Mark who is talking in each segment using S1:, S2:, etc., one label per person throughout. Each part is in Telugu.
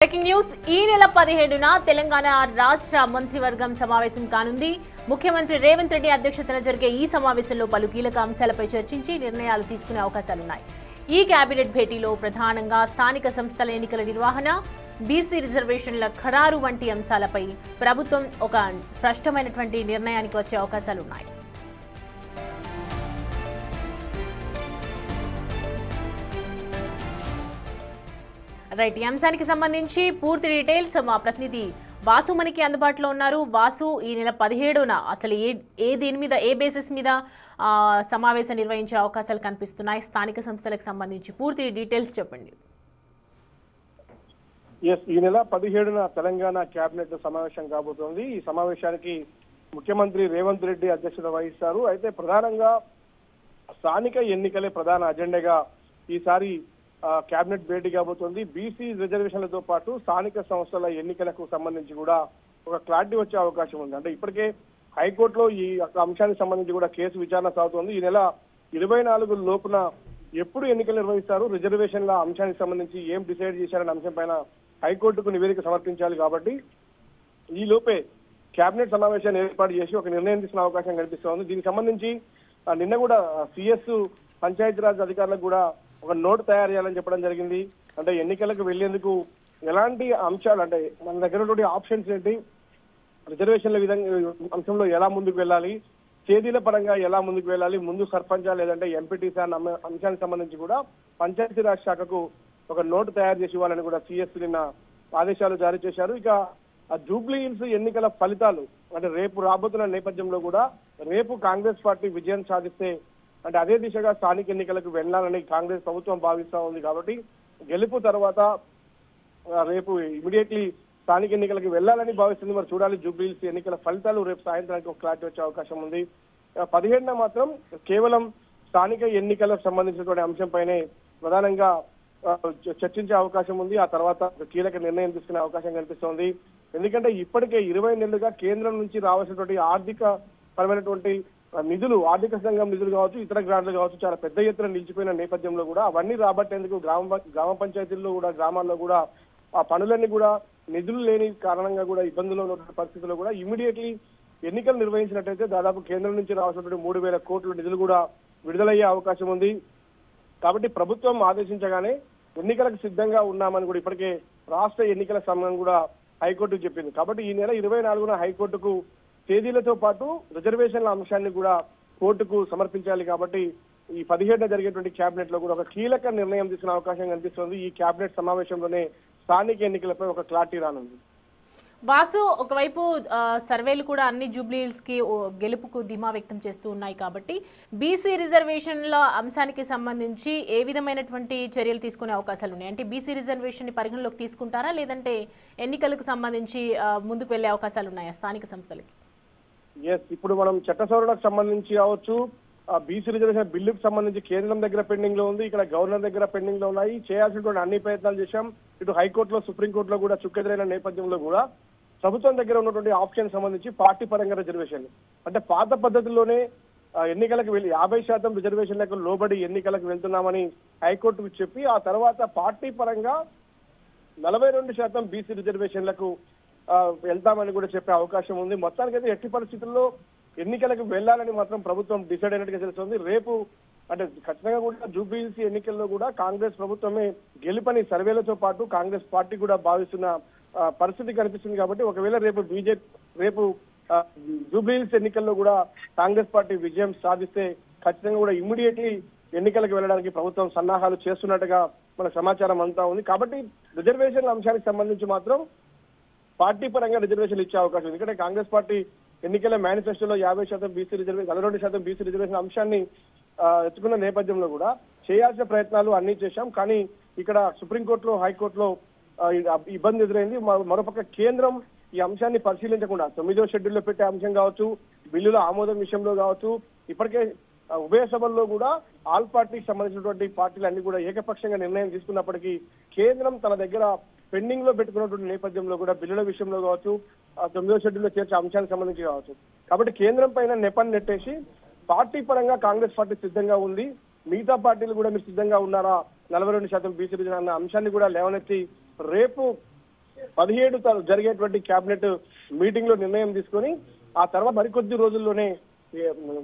S1: బ్రేకింగ్ న్యూస్ ఈ నెల 17న తెలంగాణ రాష్ట్ర మంత్రివర్గం సమావేశం కానుంది. ముఖ్యమంత్రి రేవంత్ రెడ్డి అధ్యక్షతన జరిగే ఈ సమావేశంలో పలు కీలక అంశాలపై చర్చించి నిర్ణయాలు తీసుకునే అవకాశాలున్నాయి. ఈ కేబినెట్ భేటీలో ప్రధానంగా స్థానిక సంస్థల ఎన్నికల నిర్వహణ, బీసీ రిజర్వేషన్ల ఖరారు వంటి అంశాలపై ప్రభుత్వం ఒక స్పష్టమైనటువంటి నిర్ణయానికి వచ్చే అవకాశాలున్నాయి. రైట్, ఈ అంశానికి సంబంధించి పూర్తి డీటెయిల్స్ మా ప్రతినిధి వాసు మనకి అందుబాటులో ఉన్నారు. వాసు, ఈ నెల 17న అసలు దేని మీద, ఏ బేసిస్ మీద సమావేశం నిర్వహించే అవకాశాలు కనిపిస్తున్నాయి? స్థానిక సంస్థలకు సంబంధించి పూర్తి డీటెయిల్స్ చెప్పండి.
S2: ఈ నెల 17న తెలంగాణ కేబినెట్ సమావేశం కాబోతోంది. ఈ సమావేశానికి ముఖ్యమంత్రి రేవంత్ రెడ్డి అధ్యక్షత వహిస్తారు. అయితే ప్రధానంగా స్థానిక ఎన్నికలే ప్రధాన అజెండాగా ఈసారి కేబినెట్ భేటీ కాబోతోంది. బీసీ రిజర్వేషన్లతో పాటు స్థానిక సంస్థల ఎన్నికలకు సంబంధించి కూడా ఒక క్లారిటీ వచ్చే అవకాశం ఉంది. అంటే ఇప్పటికే హైకోర్టులో ఈ అంశానికి సంబంధించి కూడా కేసు విచారణ సాగుతోంది. ఈ నెల 24 లోపున ఎప్పుడు ఎన్నికలు నిర్వహిస్తారు, రిజర్వేషన్ల అంశానికి సంబంధించి ఏం డిసైడ్ చేశారనే అంశం పైన హైకోర్టుకు నివేదిక సమర్పించాలి. కాబట్టి ఈ లోపే కేబినెట్ సమావేశాన్ని ఏర్పాటు చేసి ఒక నిర్ణయం తీసుకునే అవకాశం కనిపిస్తోంది. దీనికి సంబంధించి నిన్న కూడా సిఎస్ పంచాయతీరాజ్ అధికారులకు కూడా ఒక నోట్ తయారు చేయాలని చెప్పడం జరిగింది. అంటే ఎన్నికలకు వెళ్లేందుకు ఎలాంటి అంశాలు, అంటే మన దగ్గర ఉన్నటువంటి ఆప్షన్స్ ఏంటి, రిజర్వేషన్ల విధంగా అంశంలో ఎలా ముందుకు వెళ్ళాలి, తేదీల పరంగా ఎలా ముందుకు వెళ్ళాలి, ముందు సర్పంచా లేదంటే ఎంపీటీసీ అన్న అంశానికి సంబంధించి కూడా పంచాయతీరాజ్ శాఖకు ఒక నోటు తయారు చేసి ఇవ్వాలని కూడా సిఎస్ నిన్న ఆదేశాలు జారీ చేశారు. ఇక జూబ్లీ హిల్స్ ఎన్నికల ఫలితాలు అంటే రేపు రాబోతున్న నేపథ్యంలో కూడా రేపు కాంగ్రెస్ పార్టీ విజయం సాధిస్తే అంటే అదే దిశగా స్థానిక ఎన్నికలకు వెళ్లాలని కాంగ్రెస్ ప్రభుత్వం భావిస్తా ఉంది. కాబట్టి గెలుపు తర్వాత రేపు ఇమీడియట్లీ స్థానిక ఎన్నికలకు వెళ్లాలని భావిస్తుంది. మరి చూడాలి, జూబ్లీహిల్స్ ఎన్నికల ఫలితాలు రేపు సాయంత్రానికి ఒక క్లారిటీ వచ్చే అవకాశం ఉంది. 17న మాత్రం కేవలం స్థానిక ఎన్నికలకు సంబంధించినటువంటి అంశంపైనే ప్రధానంగా చర్చించే అవకాశం ఉంది. ఆ తర్వాత కీలక నిర్ణయం తీసుకునే అవకాశం కనిపిస్తోంది. ఎందుకంటే ఇప్పటికే 20 నెలలుగా కేంద్రం నుంచి రావాల్సినటువంటి ఆర్థిక పరమైనటువంటి నిధులు, ఆర్థిక సంఘం నిధులు కావచ్చు, ఇతర గ్రాంట్లు కావచ్చు, చాలా పెద్ద ఎత్తున నిలిచిపోయిన నేపథ్యంలో కూడా అవన్నీ రాబట్టేందుకు గ్రామ పంచాయతీల్లో కూడా, గ్రామాల్లో కూడా ఆ పనులన్నీ కూడా నిధులు లేని కారణంగా కూడా ఇబ్బందుల్లో ఉన్న పరిస్థితుల్లో కూడా ఇమీడియట్లీ ఎన్నికలు నిర్వహించినట్టయితే దాదాపు కేంద్రం నుంచి రావాల్సినటువంటి 3,000 కోట్ల నిధులు కూడా విడుదలయ్యే అవకాశం ఉంది. కాబట్టి ప్రభుత్వం ఆదేశించగానే ఎన్నికలకు సిద్ధంగా ఉన్నామని కూడా ఇప్పటికే రాష్ట్ర ఎన్నికల సంఘం కూడా హైకోర్టుకు చెప్పింది. కాబట్టి ఈ నెల 24న హైకోర్టుకు తేదీలతో పాటు రిజర్వేషన్ల అంశాన్ని కూడా కోర్టుకు సమర్పించాలి. కాబట్టి ఈ 17న జరిగేటువంటి కేబినెట్ లో కూడా ఒక కీలక నిర్ణయం తీసుకునే అవకాశం కనిపిస్తుంది. ఈ కేబినెట్ సమావేశంలోనే స్థానిక ఎన్నికలపై ఒక క్లారిటీ రానుంది.
S1: వాసు, ఒకవైపు సర్వేలు కూడా అన్ని జూబ్లీహిల్స్ కి గెలుపుకు ధీమా వ్యక్తం చేస్తూ ఉన్నాయి. కాబట్టి బీసీ రిజర్వేషన్ల అంశానికి సంబంధించి ఏ విధమైనటువంటి చర్యలు తీసుకునే అవకాశాలు ఉన్నాయి? అంటే బీసీ రిజర్వేషన్ ని పరిగణలోకి తీసుకుంటారా, లేదంటే ఎన్నికలకు సంబంధించి ముందుకు వెళ్లే అవకాశాలు ఉన్నాయా స్థానిక సంస్థలకి?
S2: ఇప్పుడు మనం చట్ట సవరణకు సంబంధించి కావచ్చు, బీసీ రిజర్వేషన్ బిల్లుకు సంబంధించి కేంద్రం దగ్గర పెండింగ్ లో ఉంది, ఇక్కడ గవర్నర్ దగ్గర పెండింగ్ లో ఉన్నాయి. చేయాల్సినటువంటి అన్ని ప్రయత్నాలు చేశాం. ఇటు హైకోర్టులో, సుప్రీంకోర్టులో కూడా చుక్కెదురైన నేపథ్యంలో కూడా ప్రభుత్వం దగ్గర ఉన్నటువంటి ఆప్షన్ సంబంధించి పార్టీ పరంగా రిజర్వేషన్లు అంటే పాత పద్ధతిలోనే ఎన్నికలకు వెళ్ళి 50% రిజర్వేషన్లకు లోబడి ఎన్నికలకు వెళ్తున్నామని హైకోర్టుకు చెప్పి ఆ తర్వాత పార్టీ పరంగా 42% బీసీ రిజర్వేషన్లకు వెళ్తామని కూడా చెప్పే అవకాశం ఉంది. మొత్తానికైతే ఎట్టి పరిస్థితుల్లో ఎన్నికలకు వెళ్లాలని మాత్రం ప్రభుత్వం డిసైడ్ అయినట్టుగా తెలుస్తుంది. రేపు అంటే ఖచ్చితంగా కూడా జూబ్లీహిల్స్ ఎన్నికల్లో కూడా కాంగ్రెస్ ప్రభుత్వమే గెలుపని సర్వేలతో పాటు కాంగ్రెస్ పార్టీ కూడా భావిస్తున్న పరిస్థితి కనిపిస్తుంది. కాబట్టి ఒకవేళ రేపు జూబ్లీహిల్స్ ఎన్నికల్లో కూడా కాంగ్రెస్ పార్టీ విజయం సాధిస్తే ఖచ్చితంగా కూడా ఇమ్మీడియట్లీ ఎన్నికలకు వెళ్ళడానికి ప్రభుత్వం సన్నాహాలు చేస్తున్నట్టుగా మన సమాచారం అంతా ఉంది. కాబట్టి రిజర్వేషన్ల అంశానికి సంబంధించి మాత్రం పార్టీ పరంగా రిజర్వేషన్లు ఇచ్చే అవకాశం ఉంది. ఎందుకంటే కాంగ్రెస్ పార్టీ ఎన్నికల మేనిఫెస్టోలో 50% బీసీ రిజర్వేషన్, 42% బీసీ రిజర్వేషన్ అంశాన్ని ఎత్తుకున్న నేపథ్యంలో కూడా చేయాల్సిన ప్రయత్నాలు అన్ని చేశాం. కానీ ఇక్కడ సుప్రీంకోర్టులో, హైకోర్టులో ఇబ్బంది ఎదురైంది. మరోపక్క కేంద్రం ఈ అంశాన్ని పరిశీలించకుండా 9వ షెడ్యూల్లో పెట్టే అంశం కావచ్చు, బిల్లుల ఆమోదం విషయంలో కావచ్చు, ఇప్పటికే ఉభయ సభల్లో కూడా ఆల్ పార్టీకి సంబంధించినటువంటి పార్టీలన్నీ కూడా ఏకపక్షంగా నిర్ణయం తీసుకున్నప్పటికీ కేంద్రం తన దగ్గర పెండింగ్ లో పెట్టుకున్నటువంటి నేపథ్యంలో కూడా బిల్లుల విషయంలో కావచ్చు, 9వ షెడ్యూల్లో చేర్చే అంశానికి సంబంధించి కావచ్చు. కాబట్టి కేంద్రం పైన నెపని నెట్టేసి పార్టీ పరంగా కాంగ్రెస్ పార్టీ సిద్ధంగా ఉంది, మిగతా పార్టీలు కూడా మీరు సిద్ధంగా ఉన్నారా 42% బీసీ రిజర్వేషన్ అన్న అంశాన్ని కూడా లేవనెత్తి రేపు 17 జరిగేటువంటి కేబినెట్ మీటింగ్ లో నిర్ణయం తీసుకొని ఆ తర్వాత మరికొద్ది రోజుల్లోనే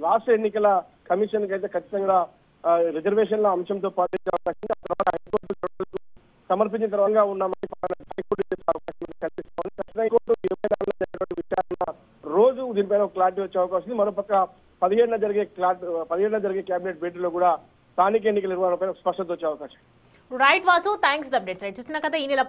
S2: రాష్ట్ర ఎన్నికల కమిషన్ కి అయితే ఖచ్చితంగా రిజర్వేషన్ల అంశంతో పాటు ఆ తర్వాత హైకోర్టు సమర్పించిన తర్వాత ఉన్నామని హైకోర్టు చేసే అవకాశం కనిపిస్తోంది. ఖచ్చితంగా హైకోర్టు 24 జరిగినటువంటి విచారణ రోజు దీనిపైన క్లారిటీ వచ్చే అవకాశం ఉంది. మరోపక్క 17 జరిగే కేబినెట్ భేటీలో కూడా స్థానిక ఎన్నికల నిర్వహణపై స్పష్టత వచ్చే అవకాశం.
S1: Right Vasu, thanks the updates. Right చూసిన కదా ఈ నెల